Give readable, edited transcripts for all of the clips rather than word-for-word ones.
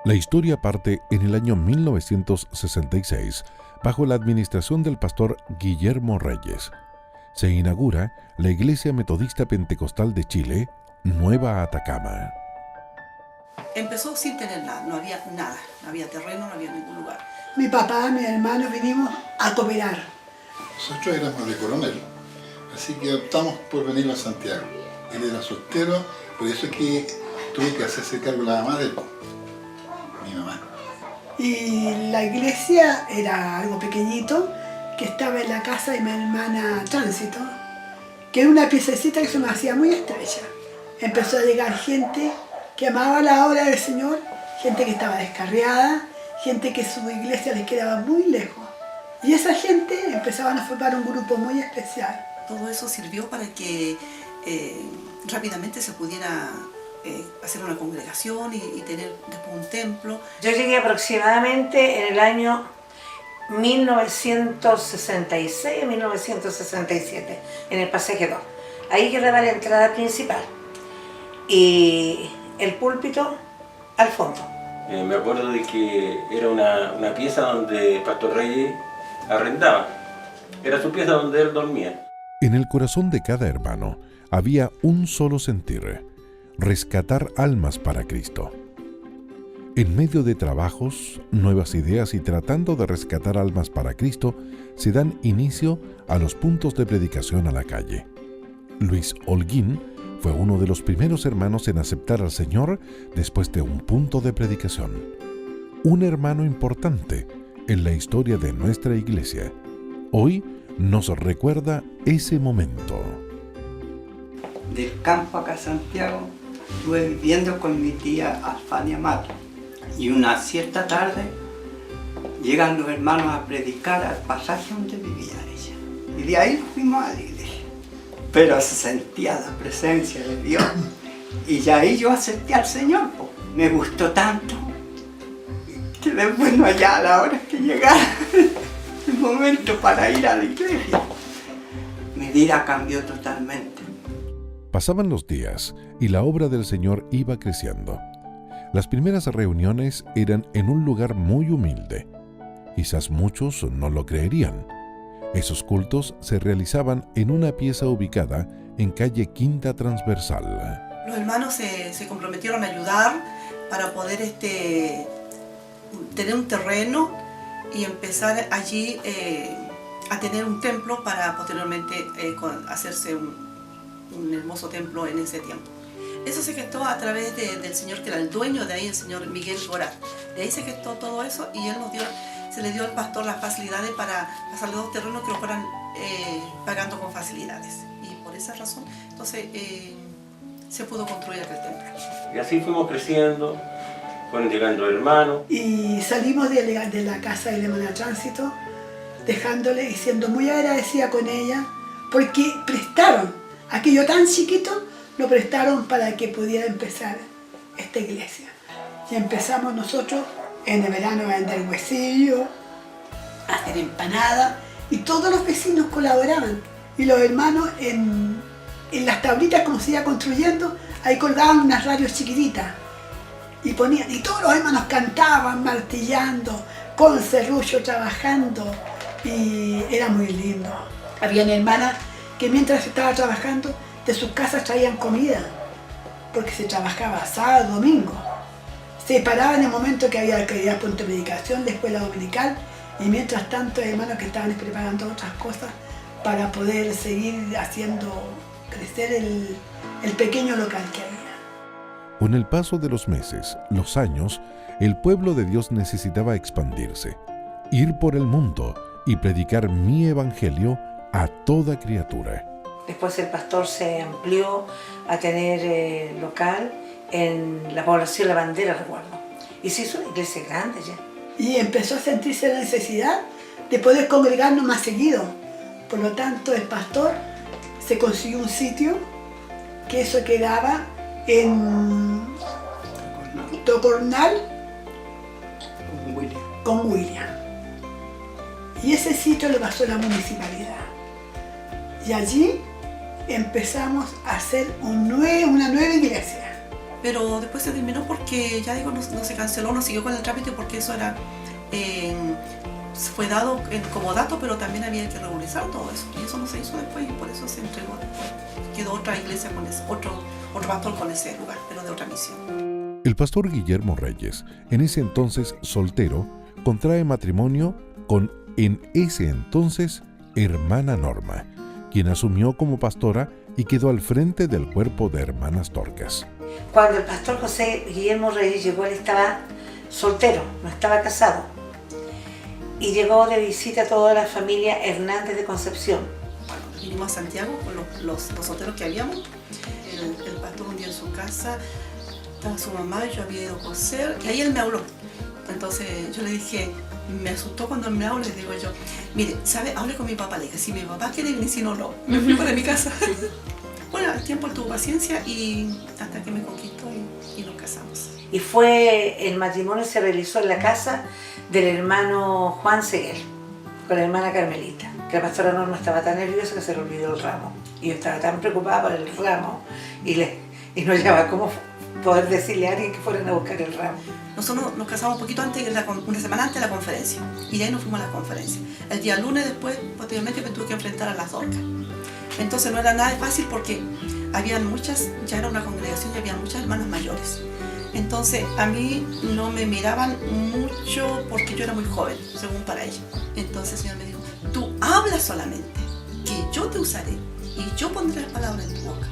La historia parte en el año 1966, bajo la administración del pastor Guillermo Reyes. Se inaugura la Iglesia Metodista Pentecostal de Chile, Nueva Atacama. Empezó sin tener nada, no había nada, no había terreno, no había ningún lugar. Mi papá, mi hermano vinimos a cooperar. Nosotros éramos de Coronel, así que optamos por venir a Santiago. Él era soltero, por eso es que tuve que hacerse cargo de la mamá de él, mi mamá. Y la iglesia era algo pequeñito, que estaba en la casa de mi hermana Tránsito, que era una piececita que se me hacía muy estrecha. Empezó a llegar gente que amaba la obra del Señor, gente que estaba descarriada, gente que su iglesia les quedaba muy lejos. Y esa gente empezaban a formar un grupo muy especial. Todo eso sirvió para que rápidamente se pudiera hacer una congregación y tener después un templo. Yo llegué aproximadamente en el año 1966 1967, en el pasaje 2. Ahí quedaba la entrada principal y el púlpito al fondo. Me acuerdo de que era una pieza donde Pastor Reyes arrendaba. Era su pieza donde él dormía. En el corazón de cada hermano había un solo sentir: rescatar almas para Cristo. En medio de trabajos, nuevas ideas y tratando de rescatar almas para Cristo, se dan inicio a los puntos de predicación a la calle. Luis Holguín fue uno de los primeros hermanos en aceptar al Señor después de un punto de predicación. Un hermano importante en la historia de nuestra iglesia. Hoy nos recuerda ese momento. Del campo acá a Santiago, estuve viviendo con mi tía Alfania Mato. Y una cierta tarde llegan los hermanos a predicar al pasaje donde vivía ella. Y de ahí fuimos a la iglesia. Pero se sentía la presencia de Dios. Y ya ahí yo acepté al Señor. Me gustó tanto que después no allá a la hora que llegara el momento para ir a la iglesia, mi vida cambió totalmente. Pasaban los días y la obra del Señor iba creciendo. Las primeras reuniones eran en un lugar muy humilde. Quizás muchos no lo creerían. Esos cultos se realizaban en una pieza ubicada en calle Quinta Transversal. Los hermanos se comprometieron a ayudar para poder tener un terreno y empezar allí a tener un templo para posteriormente hacerse un hermoso templo en ese tiempo. Eso se gestó a través del señor que era el dueño de ahí, el señor Miguel Gorat. De ahí se gestó todo eso y él se le dio al pastor las facilidades para pasarle 2 terrenos que lo fueran pagando con facilidades. Y por esa razón, entonces, se pudo construir aquel templo. Y así fuimos creciendo, fueron llegando hermanos. Y salimos de la casa de la hermana Tránsito, dejándole y siendo muy agradecida con ella, porque prestaron aquello tan chiquito, lo prestaron para que pudiera empezar esta iglesia. Y empezamos nosotros en el verano a vender huesillos, a hacer empanadas, y todos los vecinos colaboraban. Y los hermanos en las tablitas como se iba construyendo, ahí colgaban unas radios chiquititas. Y todos los hermanos cantaban, martillando, con serrucho, trabajando. Y era muy lindo. Habían hermanas que mientras estaba trabajando, de sus casas traían comida, porque se trabajaba sábado, domingo. Se paraban en el momento que había actividad punto de predicación, de escuela dominical, y mientras tanto hay hermanos que estaban preparando otras cosas para poder seguir haciendo crecer el pequeño local que había. Con el paso de los meses, los años, el pueblo de Dios necesitaba expandirse, ir por el mundo y predicar mi evangelio a toda criatura. Después el pastor se amplió a tener local en la población La Bandera, recuerdo. Y se hizo una iglesia grande ya. Y empezó a sentirse la necesidad de poder congregarnos más seguido. Por lo tanto, el pastor se consiguió un sitio que eso quedaba en Tocornal con William. Y ese sitio lo pasó la municipalidad. Y allí empezamos a hacer una nueva iglesia. pero después se terminó porque, ya digo, no se canceló, no siguió con el trámite porque eso era, fue dado como dato, pero también había que regularizar todo eso, y eso no se hizo después, y por eso se entregó después. Quedó otra iglesia con otro pastor con ese lugar, pero de otra misión. El pastor Guillermo Reyes, en ese entonces soltero, contrae matrimonio con, en ese entonces, hermana Norma, quien asumió como pastora y quedó al frente del cuerpo de Hermanas Torcas. Cuando el pastor José Guillermo Reyes llegó, él estaba soltero, no estaba casado. Y llegó de visita a toda la familia Hernández de Concepción. Bueno, vinimos a Santiago con los solteros que habíamos. El pastor un día en su casa, estaba su mamá, yo había ido a coser, y ahí él me habló. Entonces yo le dije, me asustó cuando me habló, le digo yo, mire, ¿sabe? Hable con mi papá, le dije, si mi papá quiere venir, si no, no. Me fui para mi casa. Bueno, al tiempo él tuvo paciencia y hasta que me conquistó y nos casamos. Y el matrimonio se realizó en la casa del hermano Juan Seguel, con la hermana Carmelita. Que la pastora Norma estaba tan nerviosa que se le olvidó el ramo. Y yo estaba tan preocupada por el ramo y no llevaba cómo poder decirle a alguien que fueran a buscar el ramo. Nosotros nos casamos un poquito antes, una semana antes de la conferencia, y de ahí nos fuimos a la conferencia. El día lunes después, posteriormente, me tuve que enfrentar a las Dorcas. Entonces no era nada fácil porque habían muchas, ya era una congregación y había muchas hermanas mayores. Entonces a mí no me miraban mucho porque yo era muy joven, según para ella. Entonces el Señor me dijo, tú hablas solamente, que yo te usaré y yo pondré las palabras en tu boca.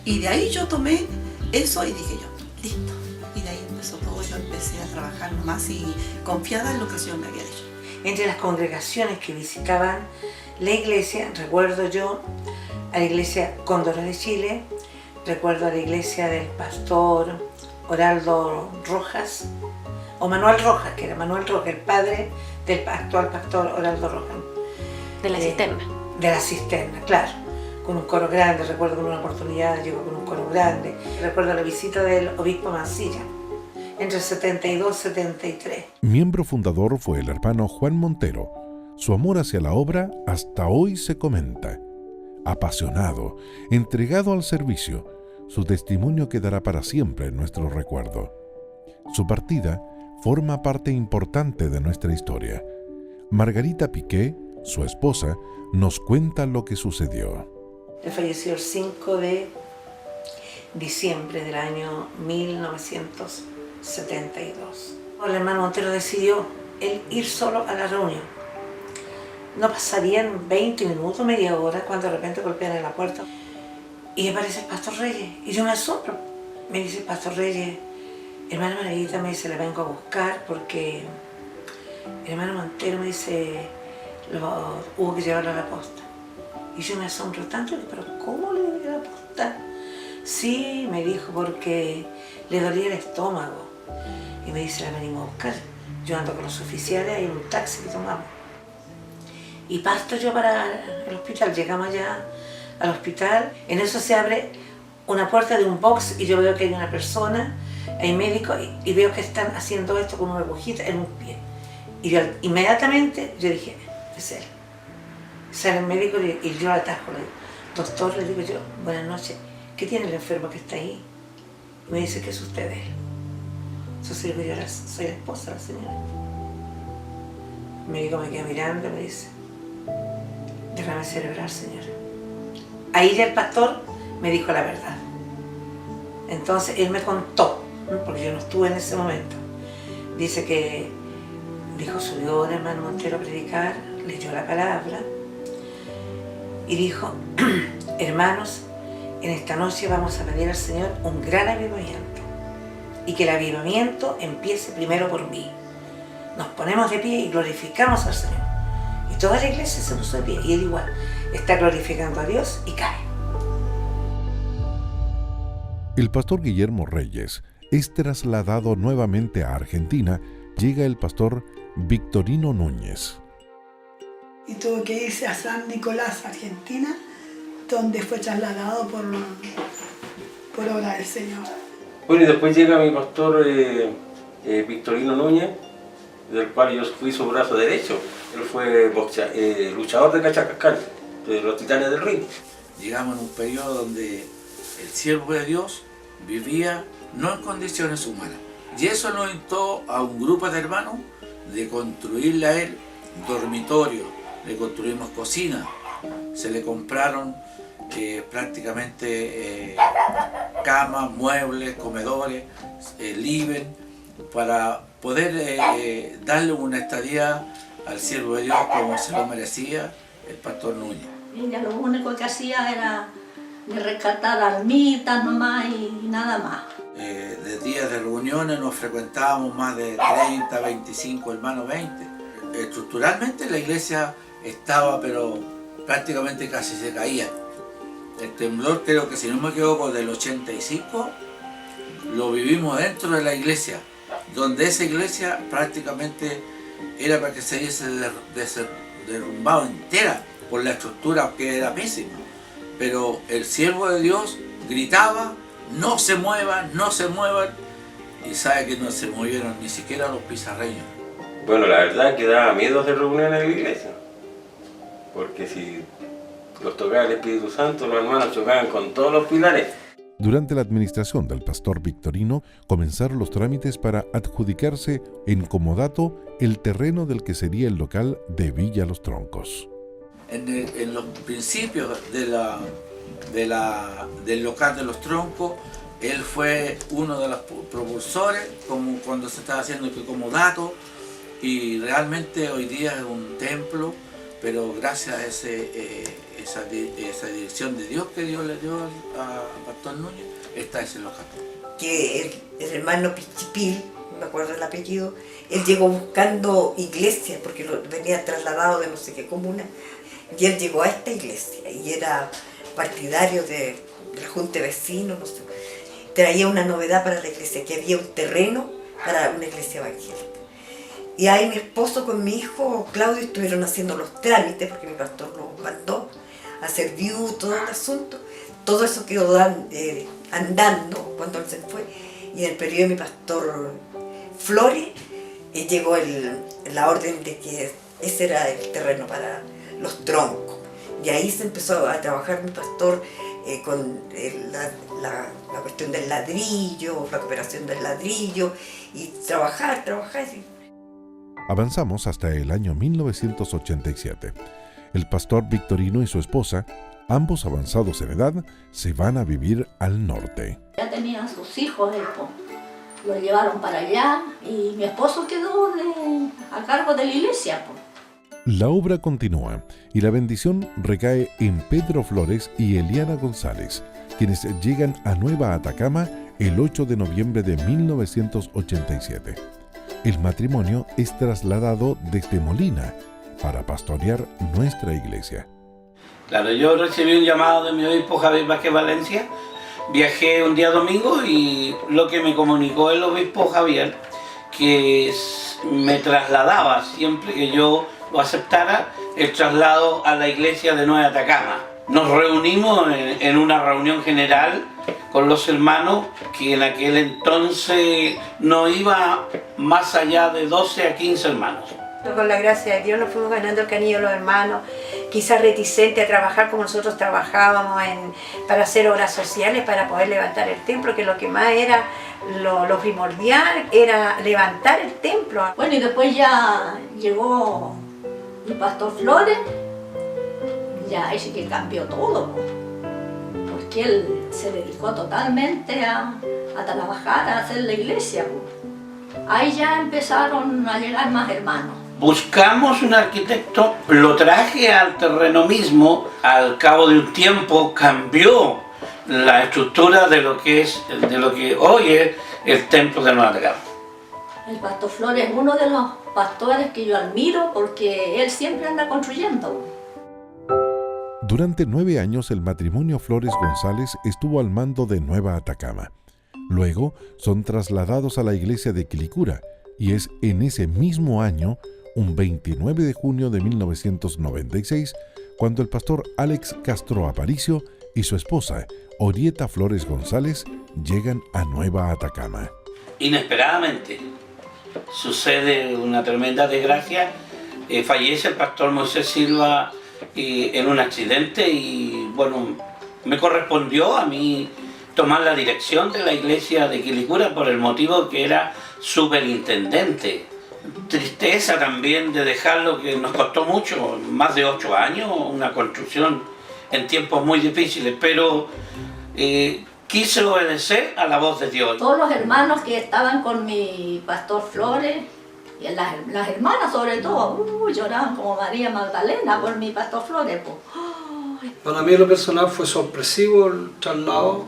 Y de ahí yo tomé eso y dije yo, listo. Y de ahí empezó todo, yo empecé a trabajar más y confiada en lo que el Señor me había dicho. Entre las congregaciones que visitaban la iglesia, recuerdo yo a la iglesia Cóndor de Chile, recuerdo a la iglesia del pastor Oraldo Rojas, o Manuel Rojas, que era Manuel Rojas, el padre del actual pastor Oraldo Rojas. De la cisterna. De la cisterna, claro. Con un coro grande, recuerdo que en una oportunidad llegó con un coro grande. Recuerdo la visita del obispo Mancilla, entre 72 y 73. Miembro fundador fue el hermano Juan Montero. Su amor hacia la obra hasta hoy se comenta. Apasionado, entregado al servicio, su testimonio quedará para siempre en nuestro recuerdo. Su partida forma parte importante de nuestra historia. Margarita Piqué, su esposa, nos cuenta lo que sucedió. Él falleció el 5 de diciembre del año 1972. El hermano Montero decidió él ir solo a la reunión. No pasarían 20 minutos, media hora, cuando de repente golpean en la puerta y aparece el pastor Reyes. Y yo me asombro. Me dice el pastor Reyes, hermana Margarita, me dice, la vengo a buscar porque el hermano Montero me dice, hubo que llevarlo a la posta. Y yo me asombro tanto, pero ¿cómo le llevé a la posta? Sí, me dijo, porque le dolía el estómago. Y me dice, la venimos a buscar. Yo ando con los oficiales, hay un taxi que tomamos. Y parto yo para el hospital, llegamos allá al hospital, en eso se abre una puerta de un box y yo veo que hay una persona, hay médicos, y veo que están haciendo esto con una agujita en un pie. Y yo, inmediatamente yo dije, es él. Sale el médico y yo le atajo, le digo, doctor, le digo yo, buenas noches, ¿qué tiene el enfermo que está ahí? Y me dice, ¿qué es usted de él? Entonces digo, yo soy la esposa de la señora. El médico me queda mirando y me dice, déjame celebrar, señora. Ahí ya el pastor me dijo la verdad. Entonces él me contó, porque yo no estuve en ese momento. Dice que subió el hermano Montero a predicar, leyó la palabra y dijo, hermanos, en esta noche vamos a pedir al Señor un gran avivamiento y que el avivamiento empiece primero por mí. Nos ponemos de pie y glorificamos al Señor. Y toda la iglesia se puso de pie y él igual está glorificando a Dios y cae. El pastor Guillermo Reyes es trasladado nuevamente a Argentina. Llega el pastor Victorino Núñez. Y tuvo que irse a San Nicolás, Argentina, donde fue trasladado por obra del Señor. Bueno, y después llega mi pastor Victorino Núñez, del cual yo fui su brazo derecho. Él fue luchador de Cachacascal, de los Titanes del Ring. Llegamos en un periodo donde el siervo de Dios vivía no en condiciones humanas. Y eso nos instó a un grupo de hermanos de construirle a él dormitorio, le construimos cocina, se le compraron prácticamente camas, muebles, comedores, living, para poder darle una estadía al siervo de Dios como se lo merecía el pastor Núñez. Ella lo único que hacía era de rescatar almitas nomás y nada más. De días de reuniones nos frecuentábamos más de 30, 25 hermanos, 20. Estructuralmente la iglesia estaba, pero prácticamente casi se caía. El temblor, creo que si no me equivoco, del 85, lo vivimos dentro de la iglesia, donde esa iglesia prácticamente era para que se hubiese derrumbado entera por la estructura que era pésima. Pero el siervo de Dios gritaba: no se muevan, no se muevan, y sabe que no se movieron ni siquiera los pizarreños. Bueno, la verdad es que daba miedo hacer reuniones en la iglesia, porque si los tocaba el Espíritu Santo, los hermanos chocaban con todos los pilares. Durante la administración del pastor Victorino comenzaron los trámites para adjudicarse en comodato el terreno del que sería el local de Villa Los Troncos. En los principios del local de Los Troncos, él fue uno de los propulsores, como cuando se estaba haciendo el comodato, y realmente hoy día es un templo, pero gracias a esa dirección de Dios que Dios le dio a Pastor Núñez, está ese local. Que el hermano Pichipil, no me acuerdo el apellido, él llegó buscando iglesia, porque venía trasladado de no sé qué comuna, y él llegó a esta iglesia, y era partidario de la Junta de Vecinos, no sé. Traía una novedad para la iglesia, que había un terreno para una iglesia evangélica. Y ahí mi esposo con mi hijo Claudio estuvieron haciendo los trámites, porque mi pastor los mandó a hacer viudo, todo el asunto. Todo eso quedó andando cuando él se fue. Y en el periodo de mi pastor Flores llegó la orden de que ese era el terreno para Los Troncos. Y ahí se empezó a trabajar mi pastor con la cuestión del ladrillo, la cooperación del ladrillo, y trabajar. Avanzamos hasta el año 1987. El pastor Victorino y su esposa, ambos avanzados en edad, se van a vivir al norte. Ya tenía sus hijos, lo llevaron para allá y mi esposo quedó a cargo de la iglesia. La obra continúa y la bendición recae en Pedro Flores y Eliana González, quienes llegan a Nueva Atacama el 8 de noviembre de 1987. El matrimonio es trasladado desde Molina para pastorear nuestra iglesia. Claro, yo recibí un llamado de mi obispo Javier Vázquez Valencia, viajé un día domingo y lo que me comunicó el obispo Javier, que me trasladaba siempre que yo lo aceptara, el traslado a la iglesia de Nueva Atacama. Nos reunimos en una reunión general con los hermanos, que en aquel entonces no iba más allá de 12 a 15 hermanos. Con la gracia de Dios nos fuimos ganando el cariño de los hermanos, quizás reticentes a trabajar como nosotros trabajábamos para hacer obras sociales, para poder levantar el templo, que lo que más era lo primordial era levantar el templo. Bueno, y después ya llegó mi pastor Flores, ya ese que cambió todo, porque él se dedicó totalmente a trabajar, a hacer la iglesia. Ahí ya empezaron a llegar más hermanos. Buscamos un arquitecto, lo traje al terreno mismo, al cabo de un tiempo cambió la estructura de lo que hoy es el templo de Nueva Atacama. El pastor Flores es uno de los pastores que yo admiro porque él siempre anda construyendo. Durante 9 años el matrimonio Flores González estuvo al mando de Nueva Atacama. Luego son trasladados a la iglesia de Quilicura y es en ese mismo año, un 29 de junio de 1996, cuando el pastor Alex Castro Aparicio y su esposa, Orieta Flores González, llegan a Nueva Atacama. Inesperadamente sucede una tremenda desgracia, fallece el pastor Moisés Silva en un accidente y bueno, me correspondió a mí tomar la dirección de la iglesia de Quilicura por el motivo que era superintendente. Tristeza también de dejarlo, que nos costó mucho, más de 8 años, una construcción en tiempos muy difíciles, pero quise obedecer a la voz de Dios. Todos los hermanos que estaban con mi pastor Flores, y las hermanas sobre todo, lloraban como María Magdalena por mi pastor Flores. Para mí en lo personal fue sorpresivo el traslado,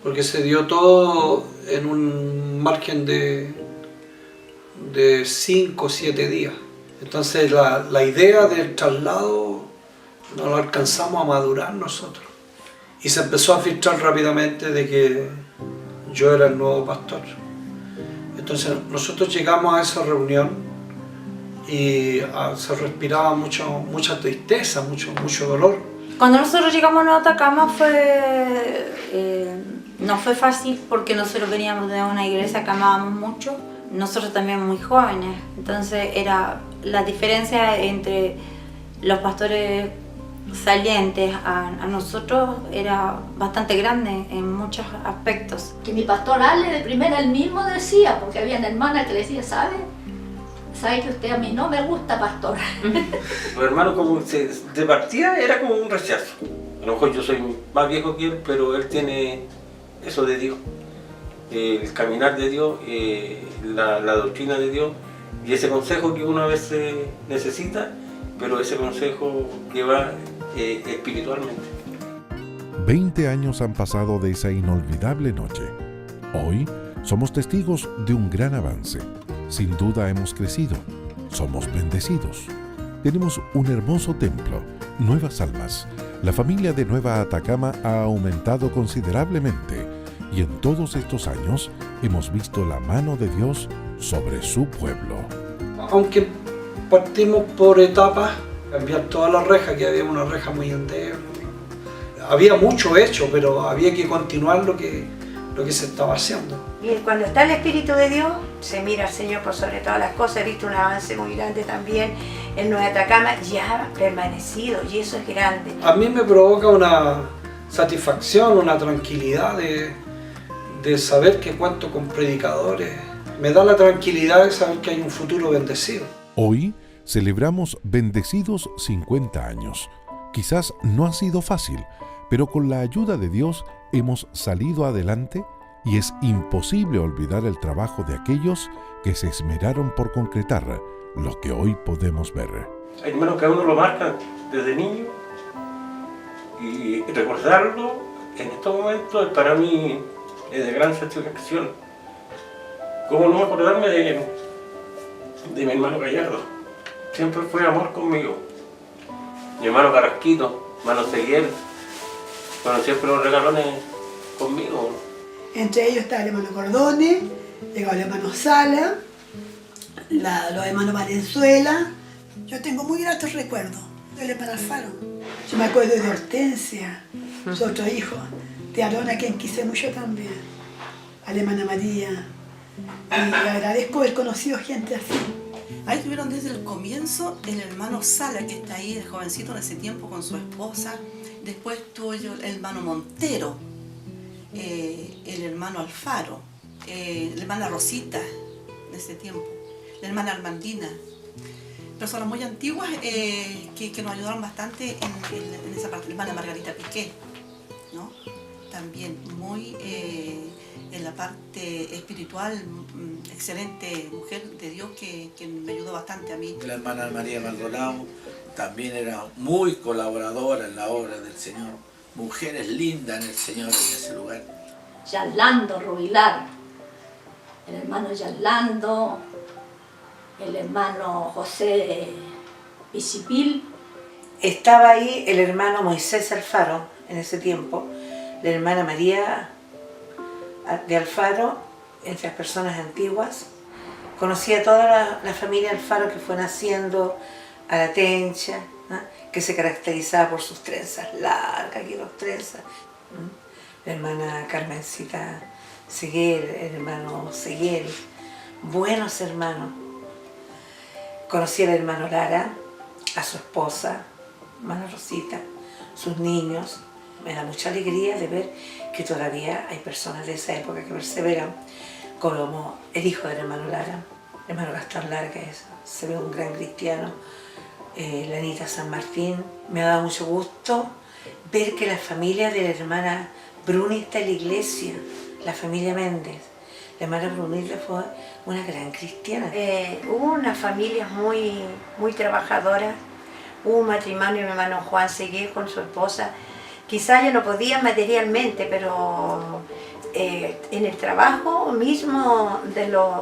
porque se dio todo en un margen de 5 o 7 días. Entonces la idea del traslado no la alcanzamos a madurar nosotros. Y se empezó a filtrar rápidamente de que yo era el nuevo pastor. Entonces nosotros llegamos a esa reunión y se respiraba mucha tristeza, mucho dolor. Cuando nosotros llegamos a Nueva Atacama no fue fácil, porque nosotros veníamos de una iglesia que amábamos mucho, nosotros también muy jóvenes, entonces era la diferencia entre los pastores salientes a nosotros era bastante grande en muchos aspectos. Que mi pastor Ale de primera él mismo decía, porque había una hermana que le decía, ¿sabe que usted a mí no me gusta, pastor? Los hermanos como de partida era como un rechazo. A lo mejor yo soy más viejo que él, pero él tiene eso de Dios, el caminar de Dios, la doctrina de Dios y ese consejo que uno a veces necesita, pero ese consejo que va espiritualmente. 20 años han pasado de esa inolvidable noche. Hoy somos testigos de un gran avance. Sin duda hemos crecido, somos bendecidos. Tenemos un hermoso templo, nuevas almas. La familia de Nueva Atacama ha aumentado considerablemente y en todos estos años hemos visto la mano de Dios sobre su pueblo. Aunque partimos por etapas, cambiar toda la reja, que había una reja muy endeble. Había mucho hecho, pero había que continuar lo que se estaba haciendo. Y cuando está el Espíritu de Dios, se mira al Señor por sobre todas las cosas. He visto un avance muy grande también en Nueva Atacama, ya ha permanecido, y eso es grande. A mí me provoca una satisfacción, una tranquilidad de saber que cuento con predicadores. Me da la tranquilidad de saber que hay un futuro bendecido. Hoy celebramos bendecidos 50 años. Quizás no ha sido fácil, pero con la ayuda de Dios hemos salido adelante y es imposible olvidar el trabajo de aquellos que se esmeraron por concretar lo que hoy podemos ver. Hay hermanos que a uno lo marcan desde niño y recordarlo en estos momentos para mí es de gran satisfacción. ¿Cómo no acordarme de mi hermano Gallardo? Siempre fue amor conmigo. Mi hermano Carrasquito, hermano Seguiel, fueron siempre los regalones conmigo. Entre ellos está el hermano Cordone, llegó el hermano Sala, los hermanos Valenzuela. Yo tengo muy gratos recuerdos del hermano Alfaro. Yo me acuerdo de Hortensia, su otro hijo, de Aarón, a quien quise mucho también, a la hermana María. Y le agradezco haber conocido gente así. Ahí tuvieron desde el comienzo el hermano Sala, que está ahí, el jovencito en ese tiempo con su esposa. Después tuvo yo el hermano Montero, el hermano Alfaro, la hermana Rosita de ese tiempo, la hermana Armandina. Personas muy antiguas que nos ayudaron bastante en esa parte. La hermana Margarita Piqué, ¿no? También muy en la parte espiritual, excelente mujer de Dios que me ayudó bastante a mí. La hermana María Maldonado también era muy colaboradora en la obra del Señor. Mujeres lindas en el Señor en ese lugar. Yalando Rubilar, el hermano Yalando, el hermano José Pisipil. Estaba ahí el hermano Moisés Alfaro en ese tiempo, la hermana María de Alfaro, entre las personas antiguas. Conocí a toda la familia Alfaro que fue naciendo a la Tencha, ¿no? Que se caracterizaba por sus trenzas largas, aquí dos trenzas. La hermana Carmencita Seguel, el hermano Seguel, buenos hermanos. Conocí al hermano Lara, a su esposa, hermana Rosita, sus niños. Me da mucha alegría de ver que todavía hay personas de esa época que perseveran, como el hijo del hermano Lara, el hermano Gastón Lara, que se ve un gran cristiano, la Anita San Martín. Me ha dado mucho gusto ver que la familia de la hermana Bruni está en la iglesia, la familia Méndez. La hermana Brunilda fue una gran cristiana. Hubo una familia muy trabajadora. Hubo un matrimonio, mi hermano Juan Seguí con su esposa. Quizás ya no podían materialmente, pero en el trabajo mismo,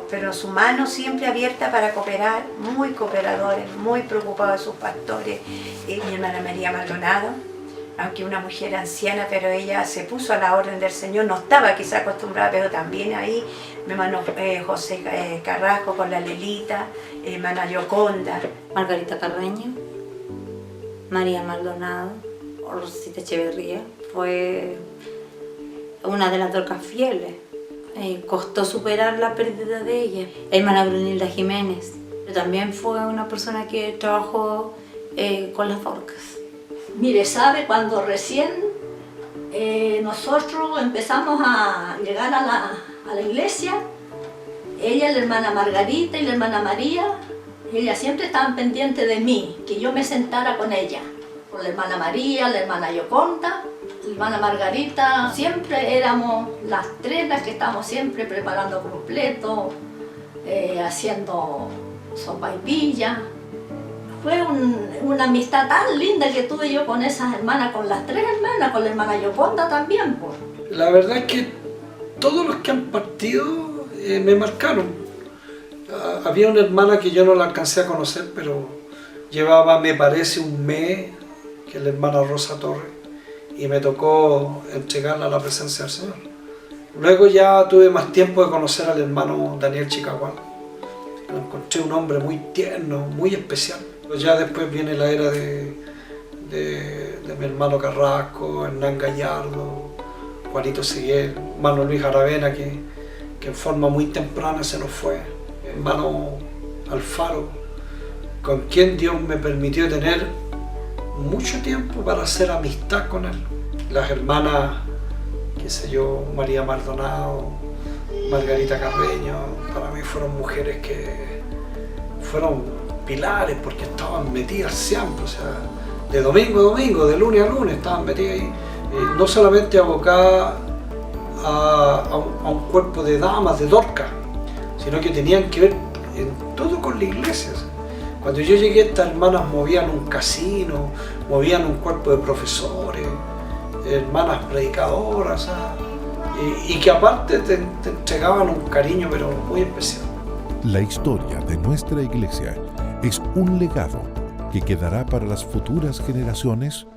pero su mano siempre abierta para cooperar, muy cooperadores, muy preocupados de sus pastores. Y mi hermana María Maldonado, aunque una mujer anciana, pero ella se puso a la orden del Señor, no estaba quizá acostumbrada, pero también ahí, mi hermano José Carrasco con la Lelita, mi hermana Yoconda. Margarita Carreño, María Maldonado, Rosita Echeverría, fue una de las dorcas fieles. Costó superar la pérdida de ella. Hermana Brunilda Jiménez, también fue una persona que trabajó con las dorcas. Mire, sabe, cuando recién nosotros empezamos a llegar a la iglesia, ella, la hermana Margarita y la hermana María, ellas siempre estaban pendientes de mí, que yo me sentara con ella. Con la hermana María, la hermana Yoconda, la hermana Margarita, siempre éramos las tres las que estábamos siempre preparando completo, haciendo sopaipilla. Fue una amistad tan linda que tuve yo con esas hermanas, con las tres hermanas, con la hermana Yoconda también. Pues. La verdad es que todos los que han partido me marcaron. Había una hermana que yo no la alcancé a conocer, pero llevaba, me parece, un mes, que es la hermana Rosa Torres, y me tocó entregarla a la presencia del Señor. Luego ya tuve más tiempo de conocer al hermano Daniel Chicaguán. Lo encontré un hombre muy tierno, muy especial. Ya después viene la era de mi hermano Carrasco, Hernán Gallardo, Juanito Seguel, hermano Luis Aravena, que en forma muy temprana se nos fue, hermano Alfaro, con quien Dios me permitió tener mucho tiempo para hacer amistad con él. Las hermanas, qué sé yo, María Maldonado, Margarita Carreño, para mí fueron mujeres que fueron pilares porque estaban metidas siempre, o sea, de domingo a domingo, de lunes a lunes estaban metidas ahí, no solamente abocadas a un cuerpo de damas, de dorcas, sino que tenían que ver en todo con la iglesia. Cuando yo llegué, estas hermanas movían un casino, movían un cuerpo de profesores, hermanas predicadoras, y que aparte te entregaban un cariño pero muy especial. La historia de nuestra iglesia es un legado que quedará para las futuras generaciones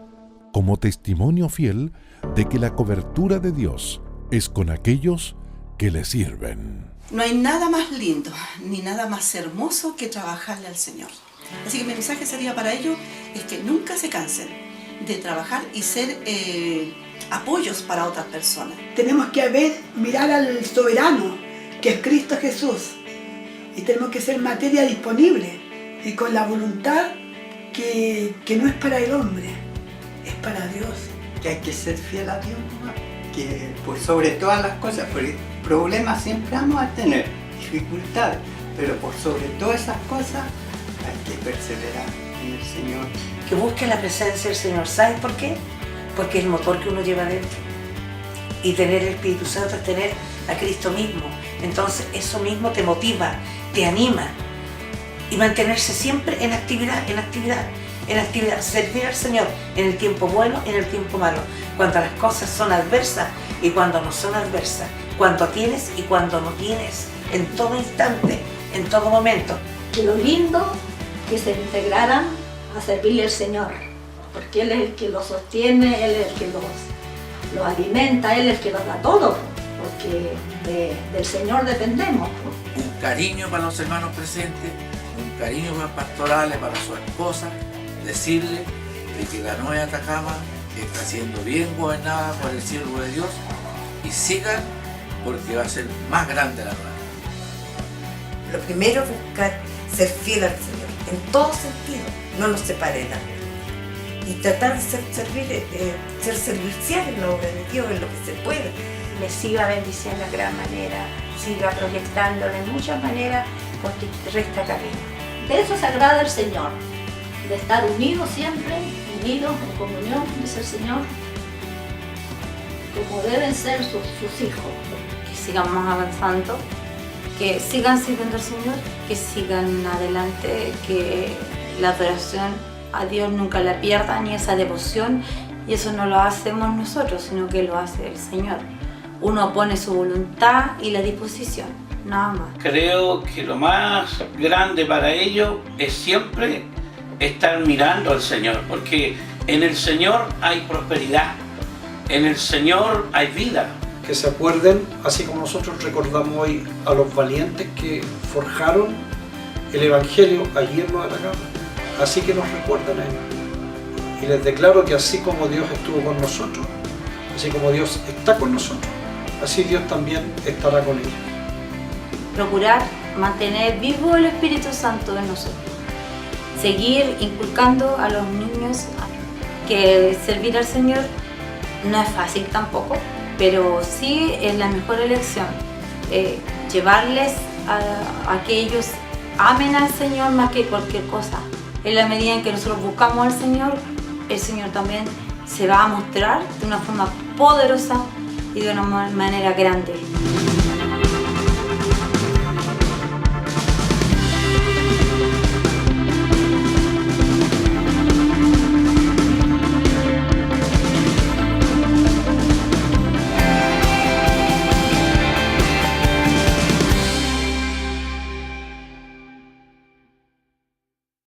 como testimonio fiel de que la cobertura de Dios es con aquellos que le sirven. No hay nada más lindo ni nada más hermoso que trabajarle al Señor. Así que mi mensaje sería para ellos es que nunca se cansen de trabajar y ser apoyos para otras personas. Tenemos que mirar al soberano, que es Cristo Jesús, y tenemos que ser materia disponible y con la voluntad que no es para el hombre, es para Dios. Que hay que ser fiel a Dios, ¿no? Que pues sobre todas las cosas, porque problemas siempre vamos a tener, dificultades, pero por sobre todas esas cosas hay que perseverar en el Señor. Que busque la presencia del Señor. ¿Sabes por qué? Porque es el motor que uno lleva dentro. Y tener el Espíritu Santo es tener a Cristo mismo. Entonces eso mismo te motiva, te anima. Y mantenerse siempre en actividad, servir al Señor en el tiempo bueno, en el tiempo malo, cuando las cosas son adversas y cuando no son adversas, cuando tienes y cuando no tienes, en todo instante, en todo momento. Que lo lindo que se integraran a servirle al Señor, porque Él es el que los sostiene, Él es el que los alimenta, Él es el que nos da todo, porque del Señor dependemos. Un cariño para los hermanos presentes, un cariño para pastorales, para su esposa, decirle de que la Nueva Atacama está siendo bien gobernada por el siervo de Dios y sigan porque va a ser más grande la Nueva. Lo primero es buscar ser fiel al Señor, en todo sentido, no nos separe nada. y tratar de ser servicial en la obra de Dios, en lo que se puede. Le siga bendiciendo de gran manera, siga proyectándole en muchas maneras, porque resta camino. De eso se agrada el Señor, de estar unidos siempre, unidos en comunión, dice el Señor, como deben ser sus hijos. Que sigamos avanzando, que sigan sirviendo al Señor, que sigan adelante, que la adoración a Dios nunca la pierdan, ni esa devoción, y eso no lo hacemos nosotros, sino que lo hace el Señor. Uno pone su voluntad y la disposición, nada más. Creo que lo más grande para ellos es siempre estar mirando al Señor, porque en el Señor hay prosperidad, en el Señor hay vida. Que se acuerden, así como nosotros recordamos hoy a los valientes que forjaron el Evangelio allí en Nueva Atacama, así que nos recuerdan a ellos. Y les declaro que así como Dios estuvo con nosotros, así como Dios está con nosotros, así Dios también estará con ellos. Procurar mantener vivo el Espíritu Santo en nosotros. Seguir inculcando a los niños que servir al Señor no es fácil tampoco, pero sí es la mejor elección. Llevarles a que ellos amen al Señor más que cualquier cosa. En la medida en que nosotros buscamos al Señor, el Señor también se va a mostrar de una forma poderosa y de una manera grande.